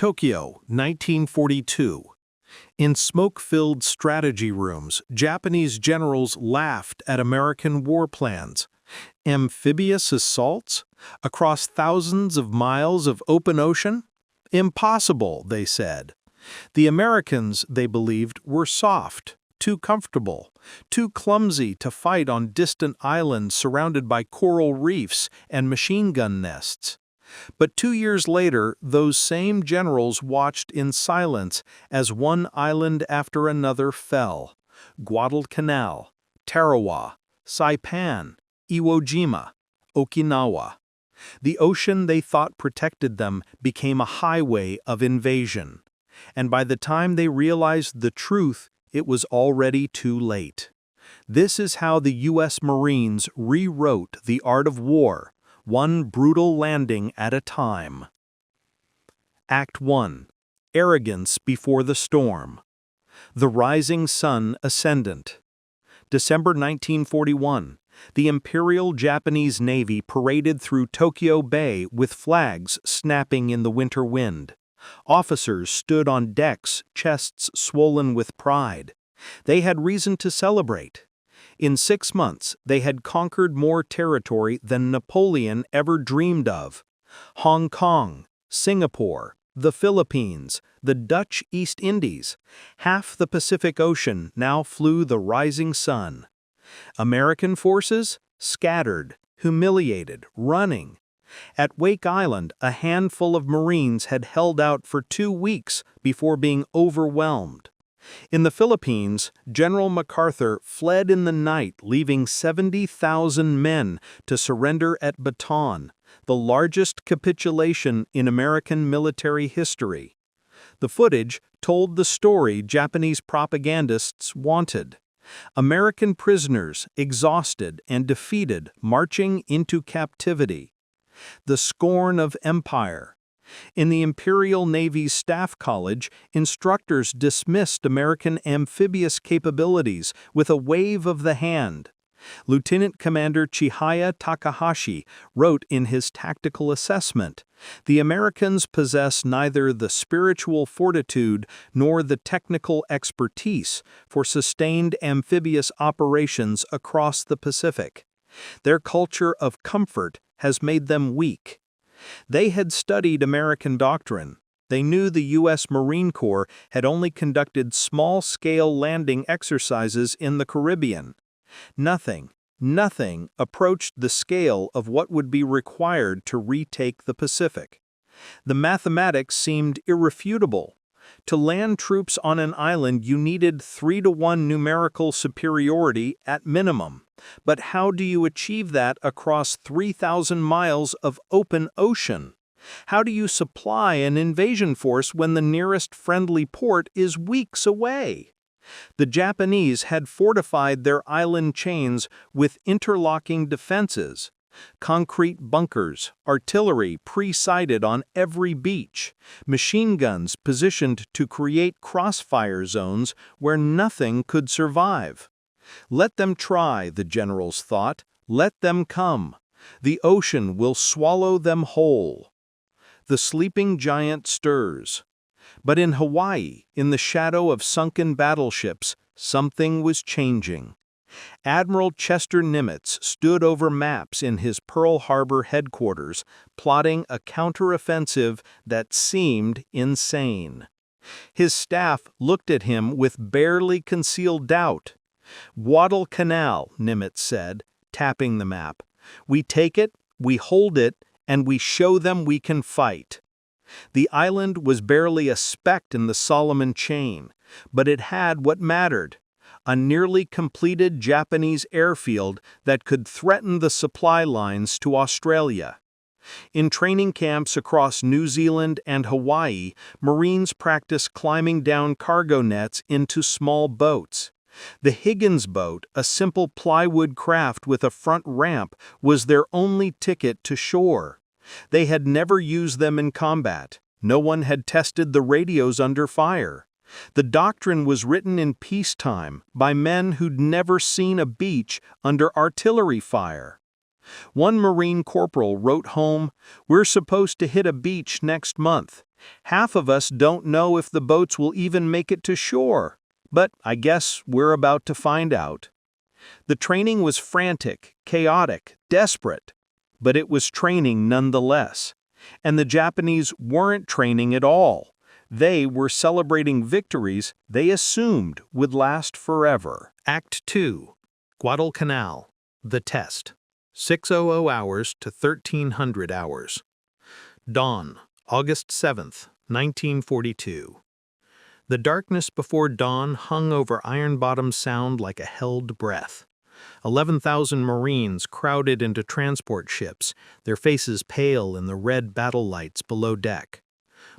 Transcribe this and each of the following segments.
Tokyo, 1942. In smoke-filled strategy rooms, Japanese generals laughed at American war plans. Amphibious assaults? Across thousands of miles of open ocean? Impossible, they said. The Americans, they believed, were soft, too comfortable, too clumsy to fight on distant islands surrounded by coral reefs and machine gun nests. But 2 years later, those same generals watched in silence as one island after another fell. Guadalcanal, Tarawa, Saipan, Iwo Jima, Okinawa. The ocean they thought protected them became a highway of invasion. And by the time they realized the truth, it was already too late. This is how the U.S. Marines rewrote the art of war, one brutal landing at a time. Act 1. Arrogance before the storm. The rising sun ascendant. December 1941. The Imperial Japanese Navy paraded through Tokyo Bay with flags snapping in the winter wind. Officers stood on decks, chests swollen with pride. They had reason to celebrate. In 6 months, they had conquered more territory than Napoleon ever dreamed of. Hong Kong, Singapore, the Philippines, the Dutch East Indies. Half the Pacific Ocean now flew the rising sun. American forces? Scattered, humiliated, running. At Wake Island, a handful of Marines had held out for 2 weeks before being overwhelmed. In the Philippines, General MacArthur fled in the night, leaving 70,000 men to surrender at Bataan, the largest capitulation in American military history. The footage told the story Japanese propagandists wanted. American prisoners, exhausted and defeated, marching into captivity. The scorn of empire. In the Imperial Navy's Staff College, instructors dismissed American amphibious capabilities with a wave of the hand. Lieutenant Commander Chihaya Takahashi wrote in his tactical assessment, "The Americans possess neither the spiritual fortitude nor the technical expertise for sustained amphibious operations across the Pacific. Their culture of comfort has made them weak." They had studied American doctrine. They knew the U.S. Marine Corps had only conducted small-scale landing exercises in the Caribbean. Nothing approached the scale of what would be required to retake the Pacific. The mathematics seemed irrefutable. To land troops on an island, you needed 3-to-1 numerical superiority at minimum. But how do you achieve that across 3,000 miles of open ocean? How do you supply an invasion force when the nearest friendly port is weeks away? The Japanese had fortified their island chains with interlocking defenses. Concrete bunkers, artillery pre-sighted on every beach, machine guns positioned to create crossfire zones where nothing could survive. Let them try, the generals thought. Let them come. The ocean will swallow them whole. The sleeping giant stirs. But in Hawaii, in the shadow of sunken battleships, something was changing. Admiral Chester Nimitz stood over maps in his Pearl Harbor headquarters, plotting a counteroffensive that seemed insane. His staff looked at him with barely concealed doubt. "Guadalcanal," Nimitz said, tapping the map. "We take it, we hold it, and we show them we can fight." The island was barely a speck in the Solomon chain, but it had what mattered: a nearly completed Japanese airfield that could threaten the supply lines to Australia. In training camps across New Zealand and Hawaii, Marines practiced climbing down cargo nets into small boats. The Higgins boat, a simple plywood craft with a front ramp, was their only ticket to shore. They had never used them in combat. No one had tested the radios under fire. The doctrine was written in peacetime by men who'd never seen a beach under artillery fire. One Marine corporal wrote home, "We're supposed to hit a beach next month. Half of us don't know if the boats will even make it to shore, but I guess we're about to find out. The training was frantic, chaotic, desperate, but it was training nonetheless. And the Japanese weren't training at all. They were celebrating victories they assumed would last forever. Act 2. Guadalcanal. The test. 6:00 hours to 1300 hours. Dawn, August 7th, 1942. The darkness before dawn hung over Iron Bottom Sound like a held breath. 11,000 Marines crowded into transport ships, their faces pale in the red battle lights below deck.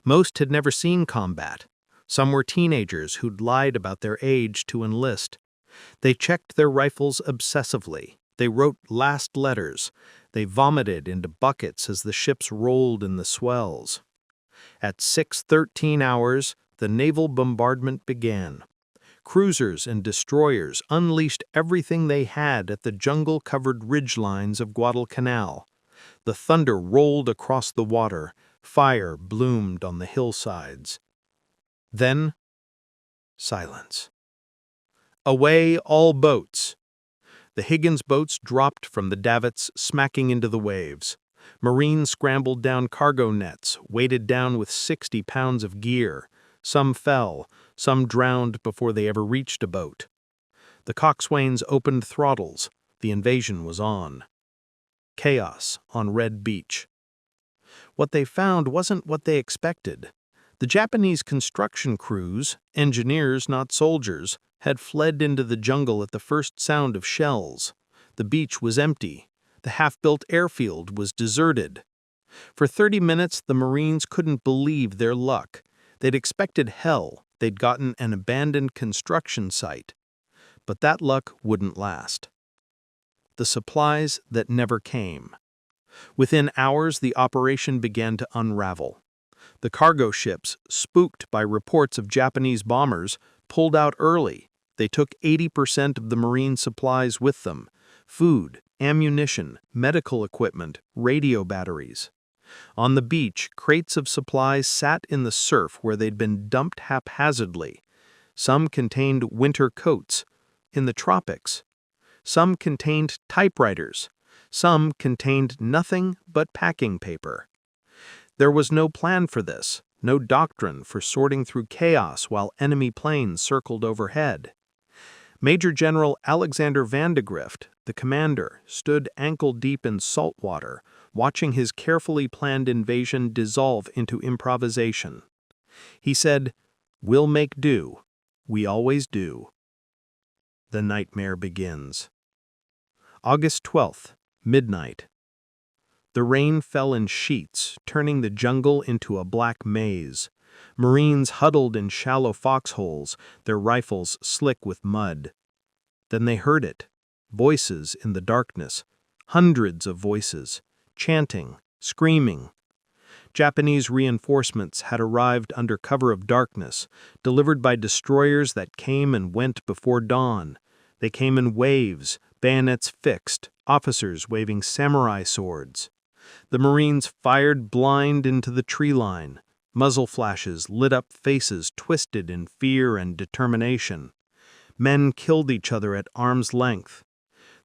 Most had never seen combat. Some were teenagers who'd lied about their age to enlist. They checked their rifles obsessively. They wrote last letters. They vomited into buckets as the ships rolled in the swells. At 6:13 hours, the naval bombardment began. Cruisers and destroyers unleashed everything they had at the jungle-covered ridgelines of Guadalcanal. The thunder rolled across the water. Fire bloomed on the hillsides. Then, silence. Away all boats. The Higgins boats dropped from the davits, smacking into the waves. Marines scrambled down cargo nets, weighted down with 60 pounds of gear. Some fell, some drowned before they ever reached a boat. The coxswains opened throttles. The invasion was on. Chaos on Red Beach. What they found wasn't what they expected. The Japanese construction crews, engineers not soldiers, had fled into the jungle at the first sound of shells. The beach was empty. The half-built airfield was deserted. For 30 minutes, the Marines couldn't believe their luck. They'd expected hell. They'd gotten an abandoned construction site. But that luck wouldn't last. The supplies that never came. Within hours, the operation began to unravel. The cargo ships, spooked by reports of Japanese bombers, pulled out early. They took 80% of the Marine supplies with them: food, ammunition, medical equipment, radio batteries. On the beach, crates of supplies sat in the surf where they'd been dumped haphazardly. Some contained winter coats. In the tropics. Some contained typewriters. Some contained nothing but packing paper. There was no plan for this, no doctrine for sorting through chaos while enemy planes circled overhead. Major General Alexander Vandegrift, the commander, stood ankle-deep in salt water, watching his carefully planned invasion dissolve into improvisation. He said, "We'll make do. We always do." The nightmare begins. August 12th, midnight. The rain fell in sheets, turning the jungle into a black maze. Marines huddled in shallow foxholes, their rifles slick with mud. Then they heard it. Voices in the darkness. Hundreds of voices. Chanting, screaming. Japanese reinforcements had arrived under cover of darkness, delivered by destroyers that came and went before dawn. They came in waves, bayonets fixed, officers waving samurai swords. The Marines fired blind into the tree line. Muzzle flashes lit up faces twisted in fear and determination. Men killed each other at arm's length.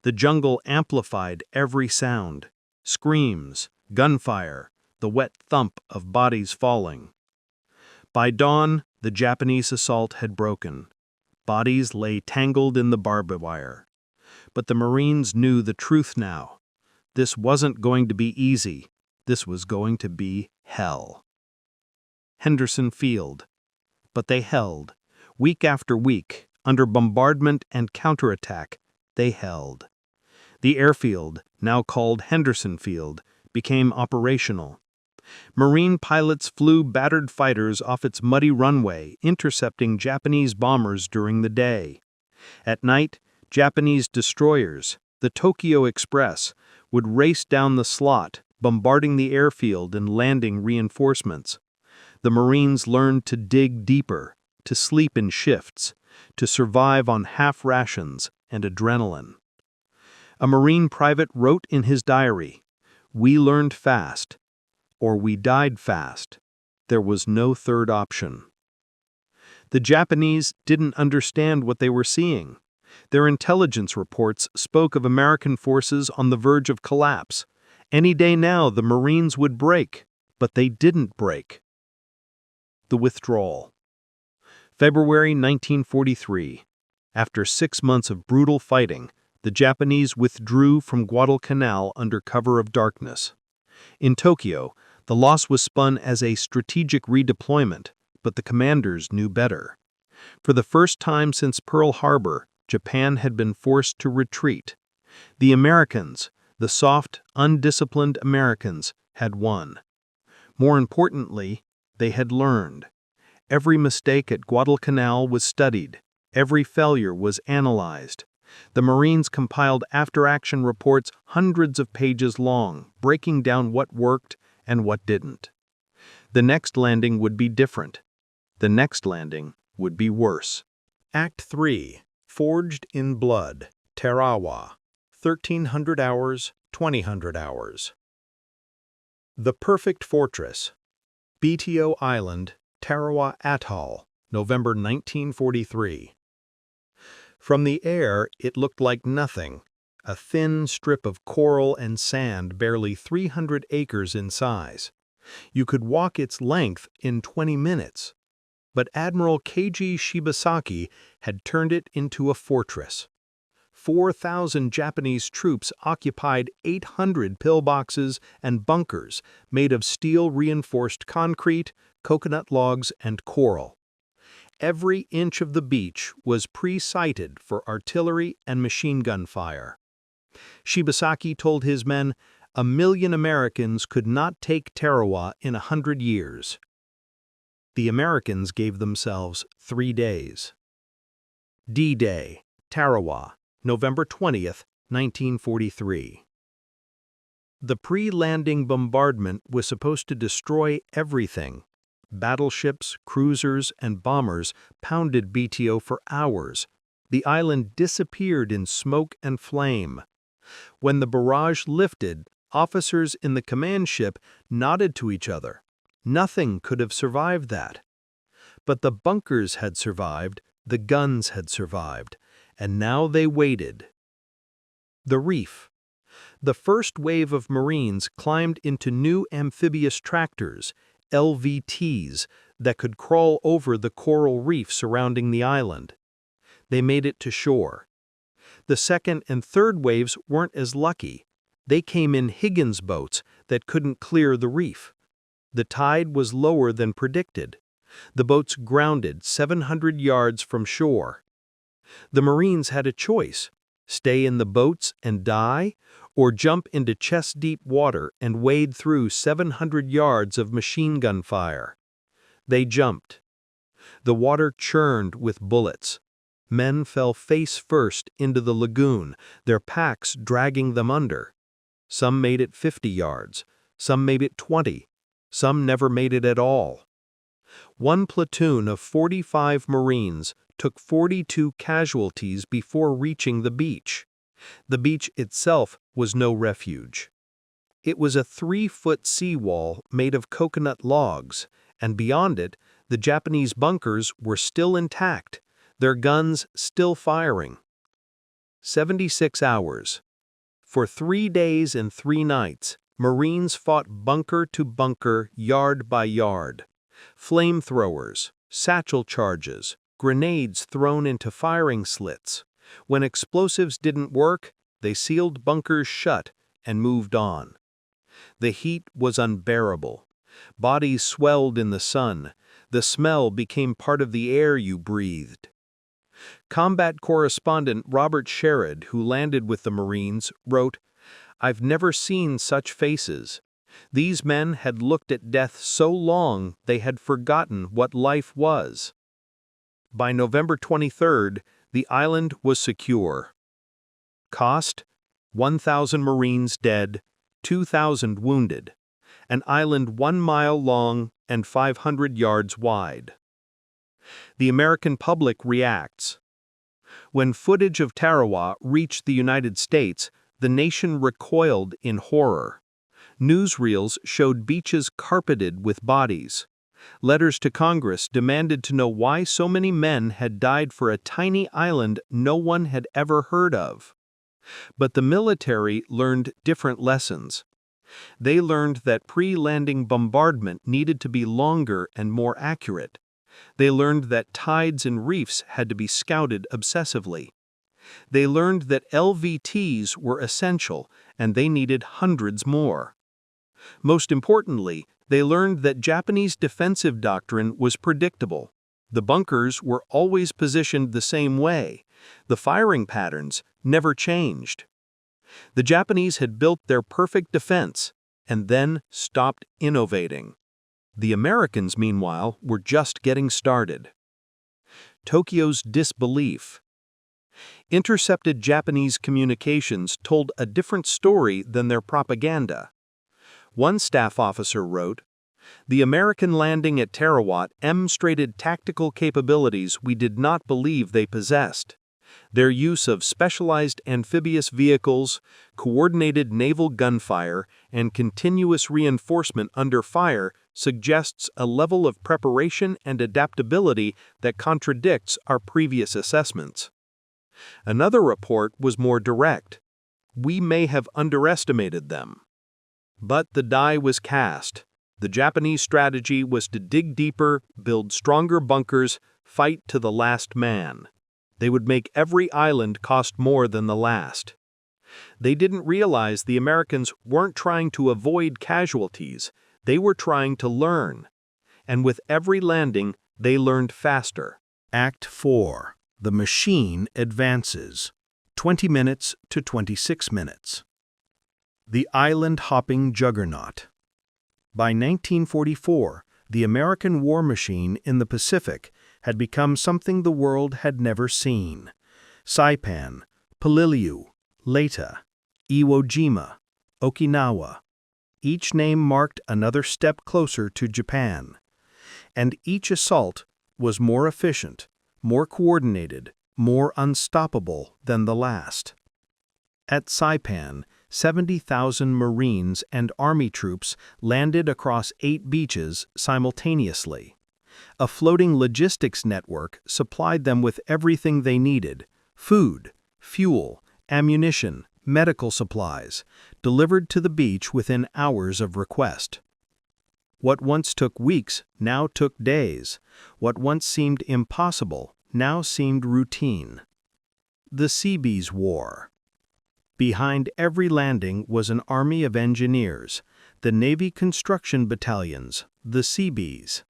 The jungle amplified every sound. Screams, gunfire, the wet thump of bodies falling. By dawn, the Japanese assault had broken. Bodies lay tangled in the barbed wire. But the Marines knew the truth now. This wasn't going to be easy. This was going to be hell. Henderson Field. But they held. Week after week, under bombardment and counterattack, they held. The airfield, now called Henderson Field, became operational. Marine pilots flew battered fighters off its muddy runway, intercepting Japanese bombers during the day. At night, Japanese destroyers, the Tokyo Express, would race down the slot, bombarding the airfield and landing reinforcements. The Marines learned to dig deeper, to sleep in shifts, to survive on half rations and adrenaline. A Marine private wrote in his diary, "We learned fast, or we died fast. There was no third option. The Japanese didn't understand what they were seeing. Their intelligence reports spoke of American forces on the verge of collapse. Any day now, the Marines would break, but they didn't break. The withdrawal. February 1943. After 6 months of brutal fighting, the Japanese withdrew from Guadalcanal under cover of darkness. In Tokyo, the loss was spun as a strategic redeployment, but the commanders knew better. For the first time since Pearl Harbor, Japan had been forced to retreat. The Americans, the soft, undisciplined Americans, had won. More importantly, they had learned. Every mistake at Guadalcanal was studied. Every failure was analyzed. The Marines compiled after-action reports hundreds of pages long, breaking down what worked and what didn't. The next landing would be different. The next landing would be worse. Act 3. Forged in Blood, Tarawa. 1,300 hours, 2,000 hours. The Perfect Fortress. BTO Island, Tarawa Atoll, November 1943. From the air, it looked like nothing, a thin strip of coral and sand barely 300 acres in size. You could walk its length in 20 minutes. But Admiral Keiji Shibasaki had turned it into a fortress. 4,000 Japanese troops occupied 800 pillboxes and bunkers made of steel-reinforced concrete, coconut logs, and coral. Every inch of the beach was pre-sighted for artillery and machine gun fire. Shibasaki told his men, 1,000,000 Americans could not take Tarawa in 100 years. The Americans gave themselves 3 days. D-Day, Tarawa, November 20th, 1943. The pre-landing bombardment was supposed to destroy everything. Battleships, cruisers, and bombers pounded BTO for hours. The island disappeared in smoke and flame. When the barrage lifted, officers in the command ship nodded to each other. Nothing could have survived that. But the bunkers had survived, the guns had survived, and now they waited. The reef. The first wave of Marines climbed into new amphibious tractors, LVTs, that could crawl over the coral reef surrounding the island. They made it to shore. The second and third waves weren't as lucky. They came in Higgins boats that couldn't clear the reef. The tide was lower than predicted. The boats grounded 700 yards from shore. The Marines had a choice: stay in the boats and die, or jump into chest-deep water and wade through 700 yards of machine gun fire. They jumped. The water churned with bullets. Men fell face first into the lagoon, their packs dragging them under. Some made it 50 yards, some made it 20. Some never made it at all. One platoon of 45 Marines took 42 casualties before reaching the beach. The beach itself was no refuge. It was a 3-foot seawall made of coconut logs, and beyond it, the Japanese bunkers were still intact, their guns still firing. 76 hours. For 3 days and 3 nights, Marines fought bunker to bunker, yard by yard. Flamethrowers, satchel charges, grenades thrown into firing slits. When explosives didn't work, they sealed bunkers shut and moved on. The heat was unbearable. Bodies swelled in the sun. The smell became part of the air you breathed. Combat correspondent Robert Sherrod, who landed with the Marines, wrote, "I've never seen such faces. These men had looked at death so long they had forgotten what life was." By November 23rd, the island was secure. Cost: 1,000 Marines dead, 2,000 wounded. An island 1 mile long and 500 yards wide. The American public reacts. When footage of Tarawa reached the United States, the nation recoiled in horror. Newsreels showed beaches carpeted with bodies. Letters to Congress demanded to know why so many men had died for a tiny island no one had ever heard of. But the military learned different lessons. They learned that pre-landing bombardment needed to be longer and more accurate. They learned that tides and reefs had to be scouted obsessively. They learned that LVTs were essential, and they needed hundreds more. Most importantly, they learned that Japanese defensive doctrine was predictable. The bunkers were always positioned the same way. The firing patterns never changed. The Japanese had built their perfect defense and then stopped innovating. The Americans, meanwhile, were just getting started. Tokyo's disbelief. Intercepted Japanese communications told a different story than their propaganda. One staff officer wrote, "The American landing at Tarawa demonstrated tactical capabilities we did not believe they possessed. Their use of specialized amphibious vehicles, coordinated naval gunfire, and continuous reinforcement under fire suggests a level of preparation and adaptability that contradicts our previous assessments." Another report was more direct. "We may have underestimated them." But the die was cast. The Japanese strategy was to dig deeper, build stronger bunkers, fight to the last man. They would make every island cost more than the last. They didn't realize the Americans weren't trying to avoid casualties, they were trying to learn. And with every landing, they learned faster. Act 4. The machine advances. 20 minutes to 26 minutes. The island-hopping juggernaut. By 1944, the American war machine in the Pacific had become something the world had never seen. Saipan, Peleliu, Leyte, Iwo Jima, Okinawa. Each name marked another step closer to Japan. And each assault was more efficient, more coordinated, more unstoppable than the last. At Saipan, 70,000 Marines and Army troops landed across 8 beaches simultaneously. A floating logistics network supplied them with everything they needed: food, fuel, ammunition, medical supplies, delivered to the beach within hours of request. What once took weeks now took days. What once seemed impossible now seemed routine. The Seabees War. Behind every landing was an army of engineers, the Navy construction battalions, the Seabees.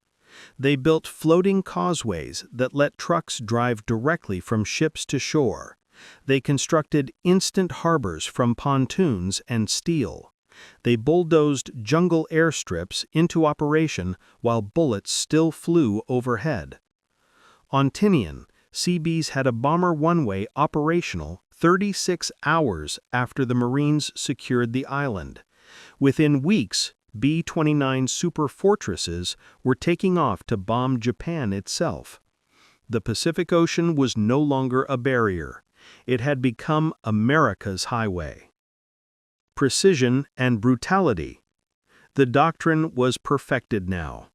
They built floating causeways that let trucks drive directly from ships to shore. They constructed instant harbors from pontoons and steel. They bulldozed jungle airstrips into operation while bullets still flew overhead. On Tinian, Seabees had a bomber one-way operational 36 hours after the Marines secured the island. Within weeks, B-29 super fortresses were taking off to bomb Japan itself. The Pacific Ocean was no longer a barrier. It had become America's highway. Precision and brutality. The doctrine was perfected now.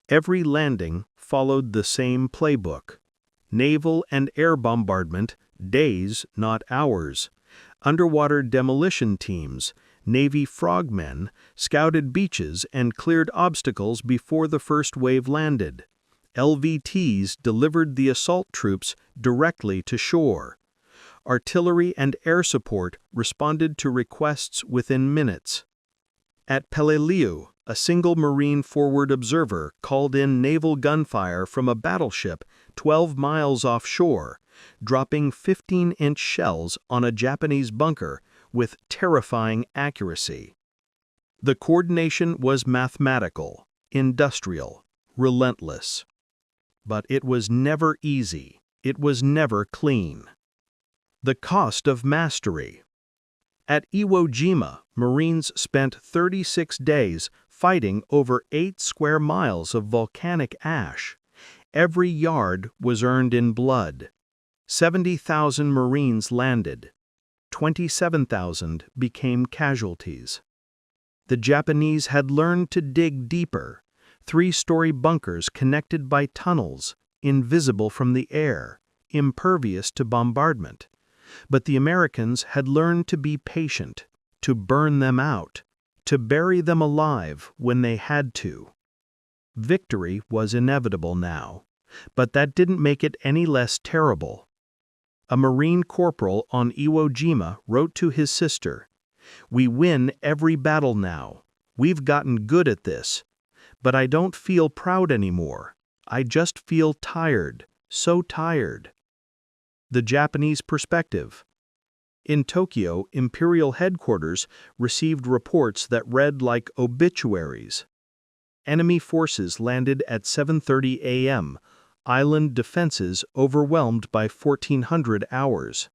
Every landing followed the same playbook. Naval and air bombardment, days, not hours. Underwater demolition teams, Navy frogmen, scouted beaches and cleared obstacles before the first wave landed. LVTs delivered the assault troops directly to shore. Artillery and air support responded to requests within minutes. At Peleliu, a single Marine forward observer called in naval gunfire from a battleship 12 miles offshore, dropping 15-inch shells on a Japanese bunker with terrifying accuracy. The coordination was mathematical, industrial, relentless. But it was never easy. It was never clean. The cost of mastery. At Iwo Jima, Marines spent 36 days fighting over 8 square miles of volcanic ash. Every yard was earned in blood. 70,000 Marines landed. 27,000 became casualties. The Japanese had learned to dig deeper. Three-story bunkers connected by tunnels, invisible from the air, impervious to bombardment. But the Americans had learned to be patient, to burn them out, to bury them alive when they had to. Victory was inevitable now, but that didn't make it any less terrible. A Marine corporal on Iwo Jima wrote to his sister, "We win every battle now. We've gotten good at this. But I don't feel proud anymore. I just feel tired, so tired." The Japanese perspective. In Tokyo, Imperial headquarters received reports that read like obituaries. Enemy forces landed at 7:30 a.m., island defenses overwhelmed by 1,400 hours.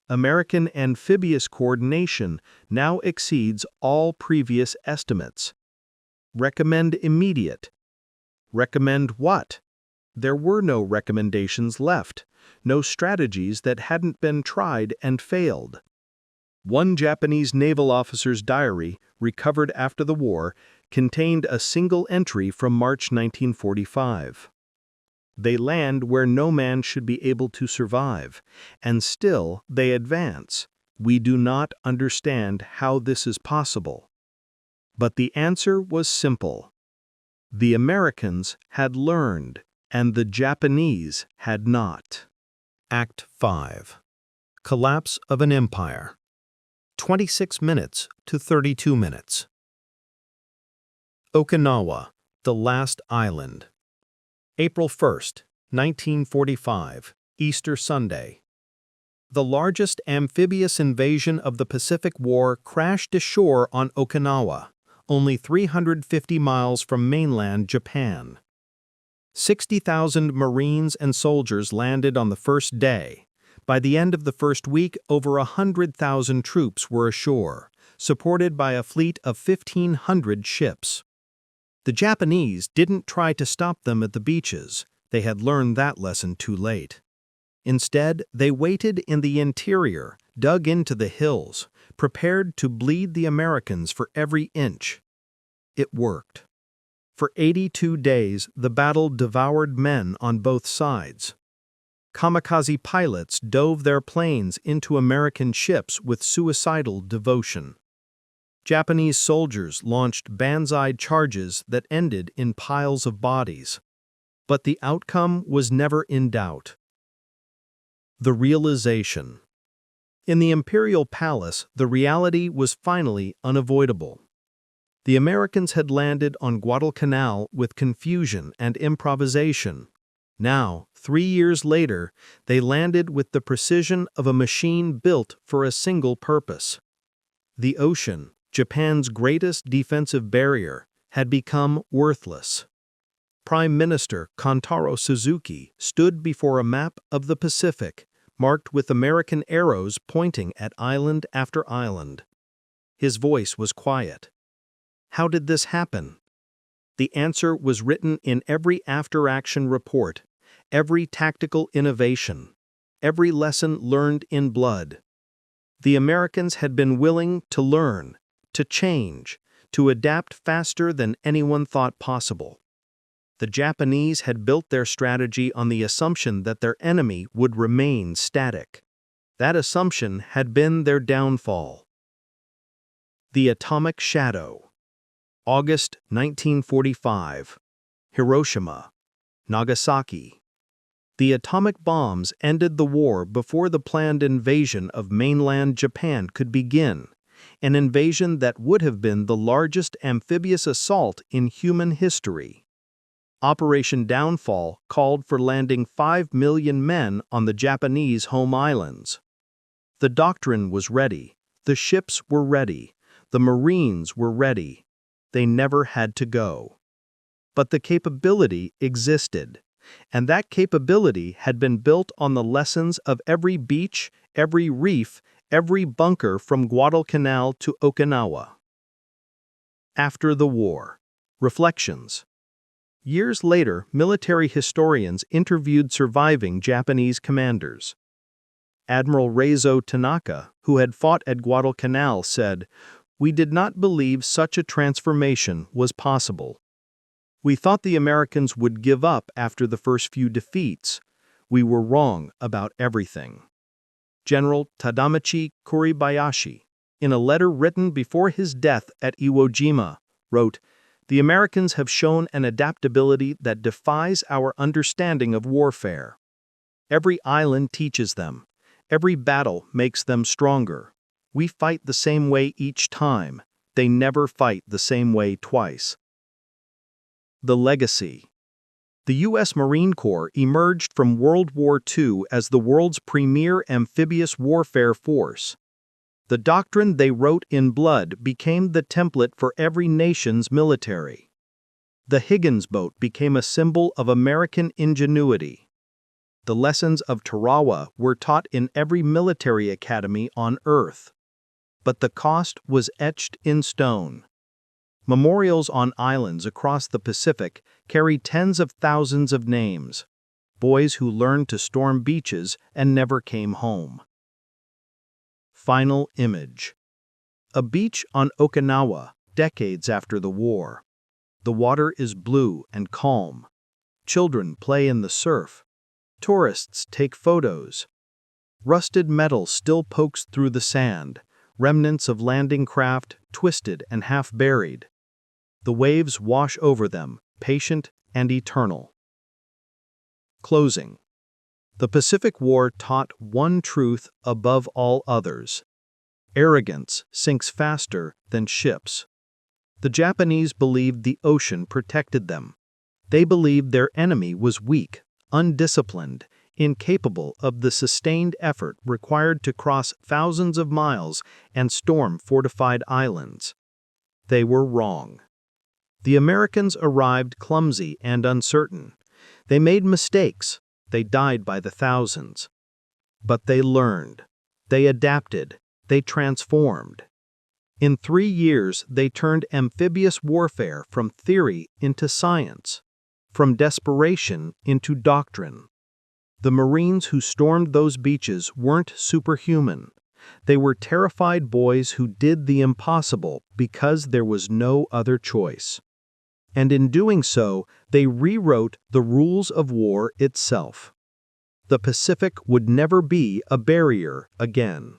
American amphibious coordination now exceeds all previous estimates. Recommend immediate. Recommend what? There were no recommendations left, no strategies that hadn't been tried and failed. One Japanese naval officer's diary, recovered after the war, contained a single entry from March 1945. They land where no man should be able to survive, and still they advance. We do not understand how this is possible. But the answer was simple. The Americans had learned, and the Japanese had not. Act 5. Collapse of an Empire. 26 minutes to 32 minutes. Okinawa, the last island. April 1st, 1945, Easter Sunday. The largest amphibious invasion of the Pacific War crashed ashore on Okinawa, only 350 miles from mainland Japan. 60,000 Marines and soldiers landed on the first day. By the end of the first week, over 100,000 troops were ashore, supported by a fleet of 1,500 ships. The Japanese didn't try to stop them at the beaches. They had learned that lesson too late. Instead, they waited in the interior, dug into the hills, prepared to bleed the Americans for every inch. It worked. For 82 days, the battle devoured men on both sides. Kamikaze pilots dove their planes into American ships with suicidal devotion. Japanese soldiers launched banzai charges that ended in piles of bodies. But the outcome was never in doubt. The realization. In the Imperial Palace, the reality was finally unavoidable. The Americans had landed on Guadalcanal with confusion and improvisation. Now, 3 years later, they landed with the precision of a machine built for a single purpose. The ocean, Japan's greatest defensive barrier, had become worthless. Prime Minister Kantaro Suzuki stood before a map of the Pacific, marked with American arrows pointing at island after island. His voice was quiet. How did this happen? The answer was written in every after-action report, every tactical innovation, every lesson learned in blood. The Americans had been willing to learn, to change, to adapt faster than anyone thought possible. The Japanese had built their strategy on the assumption that their enemy would remain static. That assumption had been their downfall. The Atomic Shadow. August 1945. Hiroshima, Nagasaki. The atomic bombs ended the war before the planned invasion of mainland Japan could begin, an invasion that would have been the largest amphibious assault in human history. Operation Downfall called for landing 5 million men on the Japanese home islands. The doctrine was ready, the ships were ready, the Marines were ready. They never had to go. But the capability existed, and that capability had been built on the lessons of every beach, every reef, every bunker from Guadalcanal to Okinawa. After the war. Reflections. Years later, military historians interviewed surviving Japanese commanders. Admiral Reizo Tanaka, who had fought at Guadalcanal, said, "We did not believe such a transformation was possible. We thought the Americans would give up after the first few defeats. We were wrong about everything. General Tadamichi Kuribayashi, in a letter written before his death at Iwo Jima, wrote, "The Americans have shown an adaptability that defies our understanding of warfare. Every island teaches them. Every battle makes them stronger. We fight the same way each time. They never fight the same way twice." The legacy. The U.S. Marine Corps emerged from World War II as the world's premier amphibious warfare force. The doctrine they wrote in blood became the template for every nation's military. The Higgins boat became a symbol of American ingenuity. The lessons of Tarawa were taught in every military academy on Earth. But the cost was etched in stone. Memorials on islands across the Pacific carry tens of thousands of names, boys who learned to storm beaches and never came home. Final image. A beach on Okinawa, decades after the war. The water is blue and calm. Children play in the surf. Tourists take photos. Rusted metal still pokes through the sand, remnants of landing craft twisted and half buried. The waves wash over them, patient and eternal. Closing. The Pacific War taught one truth above all others. Arrogance sinks faster than ships. The Japanese believed the ocean protected them. They believed their enemy was weak, undisciplined, incapable of the sustained effort required to cross thousands of miles and storm fortified islands. They were wrong. The Americans arrived clumsy and uncertain. They made mistakes. They died by the thousands. But they learned. They adapted. They transformed. In 3 years, they turned amphibious warfare from theory into science, from desperation into doctrine. The Marines who stormed those beaches weren't superhuman. They were terrified boys who did the impossible because there was no other choice. And in doing so, they rewrote the rules of war itself. The Pacific would never be a barrier again.